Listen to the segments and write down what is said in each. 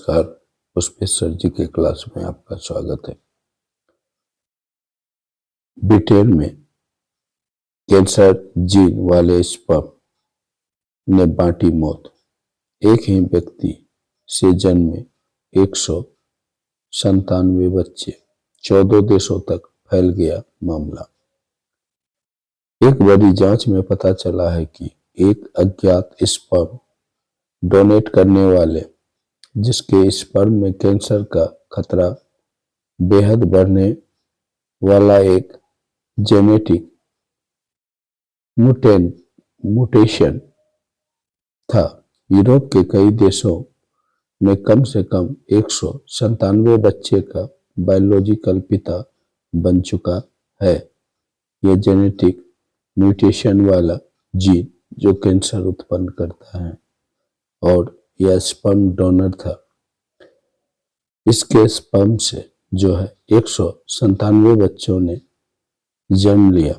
नमस्कार, पुष्पेश्वर जी के क्लास में आपका स्वागत है। ब्रिटेन में कैंसर जीन वाले स्पर्म ने बांटी मौत। एक ही व्यक्ति से जन्मे 197 बच्चे, 14 देशों तक फैल गया मामला। एक बड़ी जांच में पता चला है कि एक अज्ञात स्पर्म डोनेट करने वाले, जिसके स्पर्म में कैंसर का खतरा बेहद बढ़ने वाला एक जेनेटिक म्यूटेशन था। यूरोप के कई देशों में कम से कम 197 बच्चे का बायोलॉजिकल पिता बन चुका है। यह जेनेटिक म्यूटेशन वाला जीन जो कैंसर उत्पन्न करता है, और यह स्पर्म डोनर था। इसके स्पर्म से जो है 197 बच्चों ने जन्म लिया,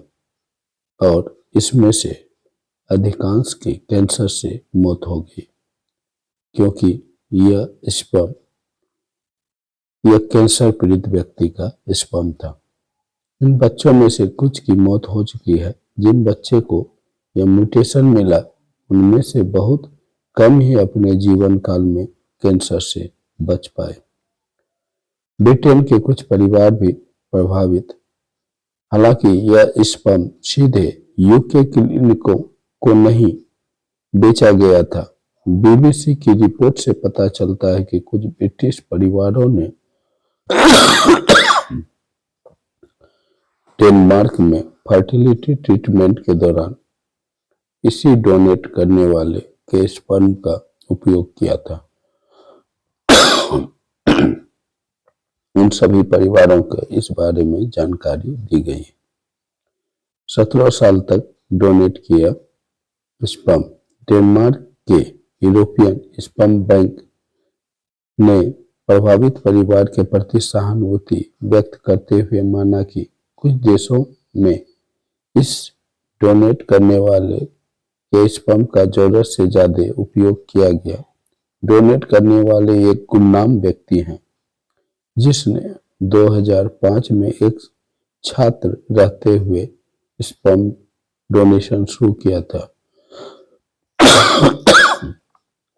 और इसमें से अधिकांश की कैंसर से मौत हो गई, क्योंकि यह कैंसर पीड़ित व्यक्ति का स्पर्म था। इन बच्चों में से कुछ की मौत हो चुकी है। जिन बच्चे को यह म्यूटेशन मिला, उनमें से बहुत कम ही अपने जीवन काल में कैंसर से बच पाए। ब्रिटेन के कुछ परिवार भी प्रभावित। हालांकि यह स्पर्म सीधे यूके क्लिनिकों को नहीं बेचा गया था। बीबीसी की रिपोर्ट से पता चलता है कि कुछ ब्रिटिश परिवारों ने डेनमार्क में फर्टिलिटी ट्रीटमेंट के दौरान इसी डोनेट करने वाले के स्पर्म का उपयोग किया था। उन सभी परिवारों को इस बारे में जानकारी दी गई। 17 साल तक डोनेट किया स्पर्म। डेनमार्क के यूरोपियन स्पर्म बैंक ने प्रभावित परिवार के प्रति सहानुभूति व्यक्त करते हुए माना कि कुछ देशों में इस डोनेट करने वाले के स्पर्म का जरूरत से ज्यादा उपयोग किया गया। डोनेट करने वाले एक गुमनाम व्यक्ति हैं, जिसने 2005 में एक छात्र रहते हुए स्पर्म डोनेशन शुरू किया था।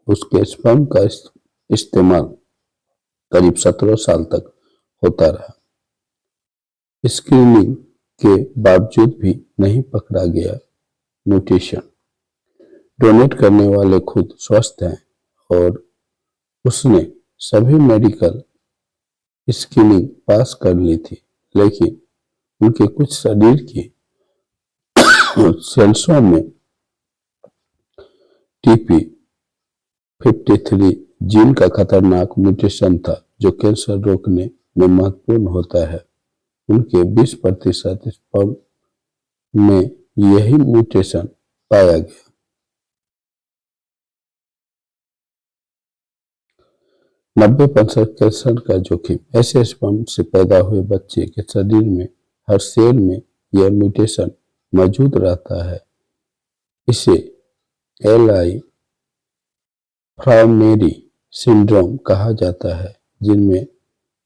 उसके स्पर्म का इस्तेमाल करीब 17 साल तक होता रहा। स्क्रीनिंग के बावजूद भी नहीं पकड़ा गया म्यूटेशन। डोनेट करने वाले खुद स्वस्थ हैं, और उसने सभी मेडिकल स्क्रीनिंग पास कर ली थी, लेकिन उनके कुछ शरीर की सेल्सों में TP53 जीन का खतरनाक म्यूटेशन था, जो कैंसर रोकने में महत्वपूर्ण होता है। उनके 20% स्पर्म में यही म्यूटेशन पाया गया। 90% कैंसर का जोखिम। ऐसे स्पर्म से पैदा हुए बच्चे के शरीर में हर सेल में यह म्यूटेशन मौजूद रहता है। इसे एलाई फ्राउमेरी सिंड्रोम कहा जाता है, जिनमें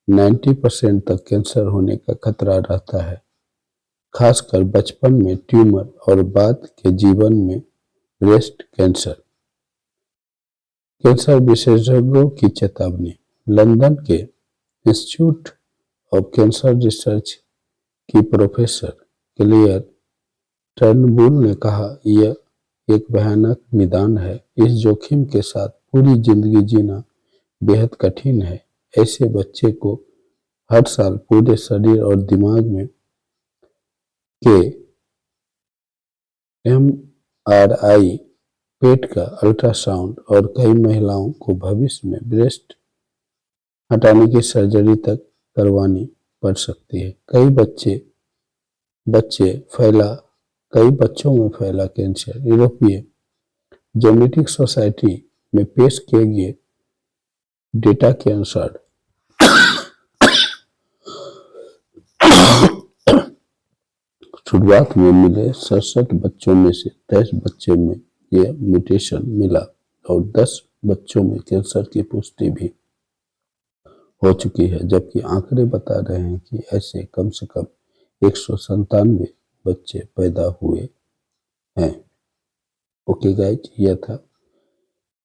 90% तक कैंसर होने का खतरा रहता है, खासकर बचपन में ट्यूमर और बाद के जीवन में ब्रेस्ट कैंसर। कैंसर विशेषज्ञों की चेतावनी। लंदन के इंस्टीट्यूट ऑफ कैंसर रिसर्च की प्रोफेसर क्लेयर टर्नबुल ने कहा, यह एक भयानक निदान है। इस जोखिम के साथ पूरी जिंदगी जीना बेहद कठिन है। ऐसे बच्चे को हर साल पूरे शरीर और दिमाग में के MRI, पेट का अल्ट्रासाउंड, और कई महिलाओं को भविष्य में ब्रेस्ट हटाने की सर्जरी तक करवानी पड़ सकती है। कई बच्चों में फैला कैंसर। यूरोपीय जेनेटिक सोसाइटी में पेश किए गए डेटा के अनुसार शुरुआत में मिले 67 बच्चों में से 23 बच्चे में यह म्यूटेशन मिला, और 10 बच्चों में कैंसर की पुष्टि भी हो चुकी है, जबकि आंकड़े बता रहे हैं कि ऐसे कम से कम 197 बच्चे पैदा हुए हैं। ओके गाइज, यह था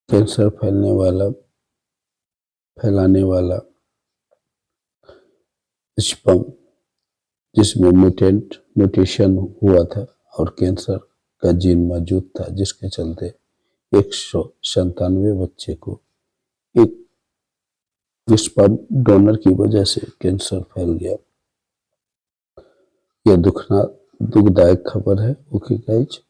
कैंसर फैलाने वाला स्पर्म जिसमें म्यूटेशन हुआ था और कैंसर का जीन मौजूद था, जिसके चलते 197 बच्चे को एक स्पर्म डोनर की वजह से कैंसर फैल गया। यह दुखदायक खबर है। Okay guys,